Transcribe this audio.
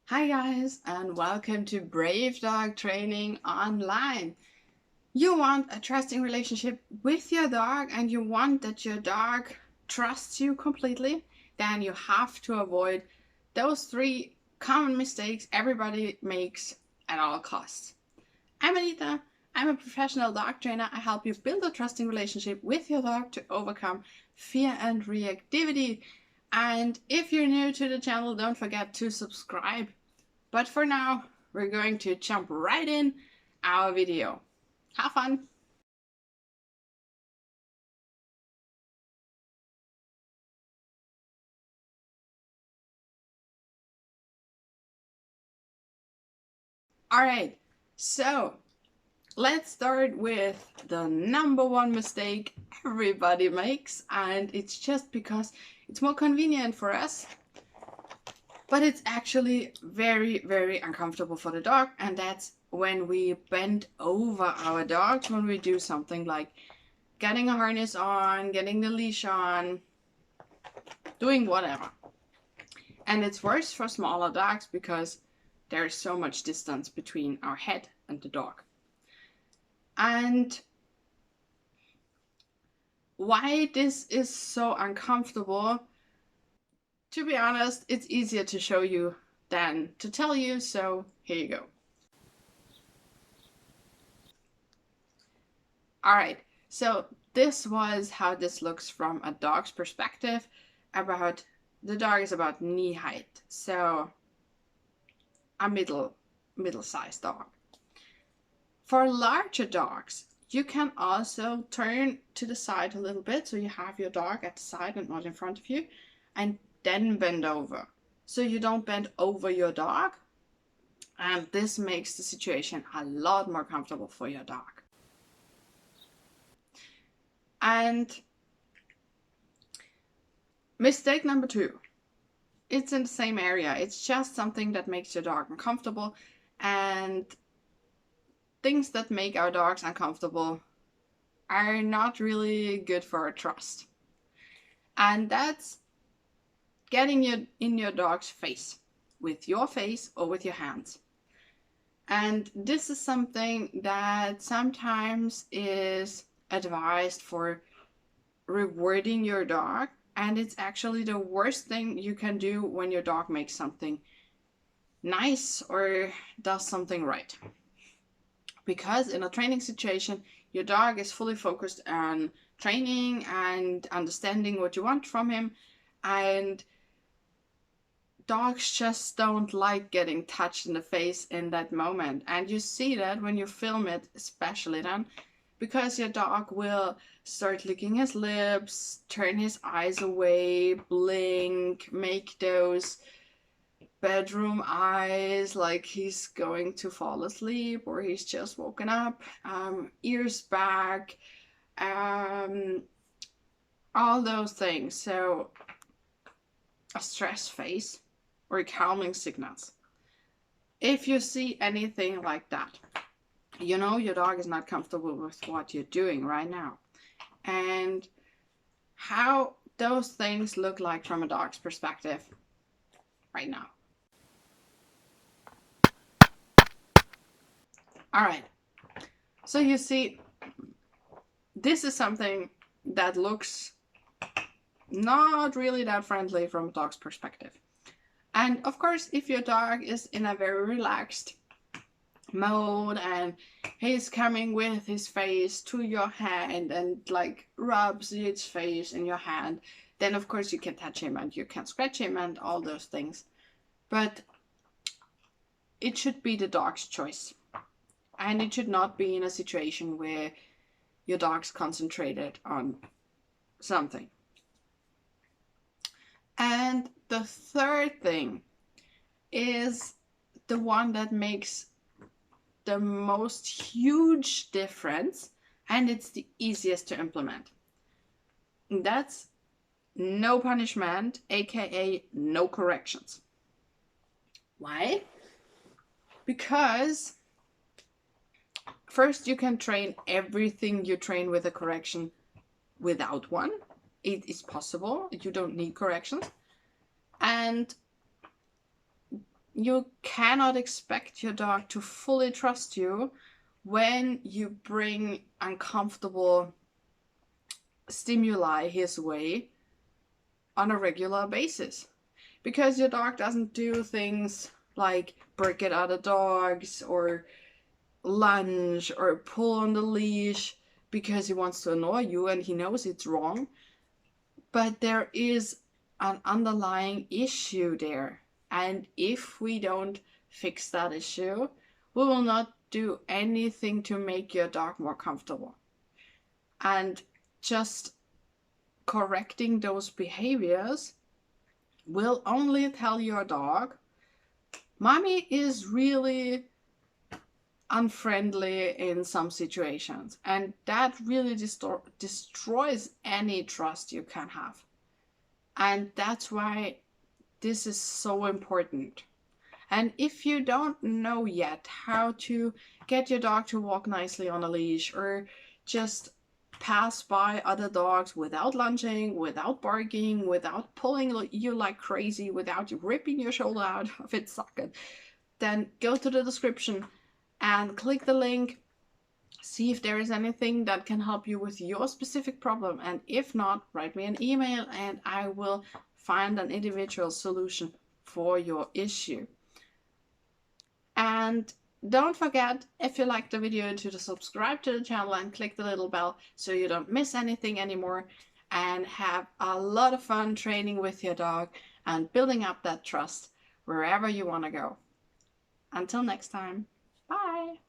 Hi guys, and welcome to Brave Dog Training Online. You want a trusting relationship with your dog and you want that your dog trusts you completely, then you have to avoid those 3 common mistakes everybody makes at all costs. I'm Anita. I'm a professional dog trainer. I help you build a trusting relationship with your dog to overcome fear and reactivity. And if you're new to the channel, don't forget to subscribe. But for now, we're going to jump right in our video. Have fun! Alright, so let's start with the number one mistake everybody makes, and it's just because it's more convenient for us, but it's actually very, very uncomfortable for the dog, and that's when we bend over our dogs when we do something like getting a harness on, getting the leash on, doing whatever. And it's worse for smaller dogs because there's so much distance between our head and the dog. And why this is so uncomfortable, to be honest, it's easier to show you than to tell you, so here you go. Alright, so this was how this looks from a dog's perspective. The dog is about knee height, so a middle-sized dog. For larger dogs, you can also turn to the side a little bit, so you have your dog at the side and not in front of you, and then bend over. So you don't bend over your dog, and this makes the situation a lot more comfortable for your dog. And mistake number 2. It's in the same area. It's just something that makes your dog uncomfortable, and things that make our dogs uncomfortable are not really good for our trust. And that's getting in your dog's face, with your face or with your hands. And this is something that sometimes is advised for rewarding your dog, and it's actually the worst thing you can do when your dog makes something nice or does something right. Because in a training situation, your dog is fully focused on training and understanding what you want from him, and dogs just don't like getting touched in the face in that moment. And you see that when you film it, especially then, because your dog will start licking his lips, turn his eyes away, blink, make those bedroom eyes like he's going to fall asleep or he's just woken up, ears back, all those things. So a stress face or calming signals. If you see anything like that, you know your dog is not comfortable with what you're doing right now. And how those things look like from a dog's perspective right now. Alright, so you see, this is something that looks not really that friendly from a dog's perspective. And of course, if your dog is in a very relaxed mode and he's coming with his face to your hand and like rubs its face in your hand, then of course you can touch him and you can scratch him and all those things. But it should be the dog's choice. And it should not be in a situation where your dog's concentrated on something. And the third thing is the one that makes the most huge difference, and it's the easiest to implement. That's no punishment, aka no corrections. Why? Because first you can train everything you train with a correction without one. It is possible. You don't need corrections. And you cannot expect your dog to fully trust you when you bring uncomfortable stimuli his way on a regular basis. Because your dog doesn't do things like bark at other dogs or lunge or pull on the leash because he wants to annoy you and he knows it's wrong. But there is an underlying issue there. And if we don't fix that issue, we will not do anything to make your dog more comfortable. And just correcting those behaviors will only tell your dog, mommy is really unfriendly in some situations, and that really destroys any trust you can have. And that's why this is so important. And if you don't know yet how to get your dog to walk nicely on a leash, or just pass by other dogs without lunging, without barking, without pulling you like crazy, without ripping your shoulder out of its socket, then go to the description and click the link, see if there is anything that can help you with your specific problem. And if not, write me an email and I will find an individual solution for your issue. And don't forget, if you liked the video, to subscribe to the channel and click the little bell so you don't miss anything anymore. And have a lot of fun training with your dog and building up that trust wherever you want to go. Until next time, bye!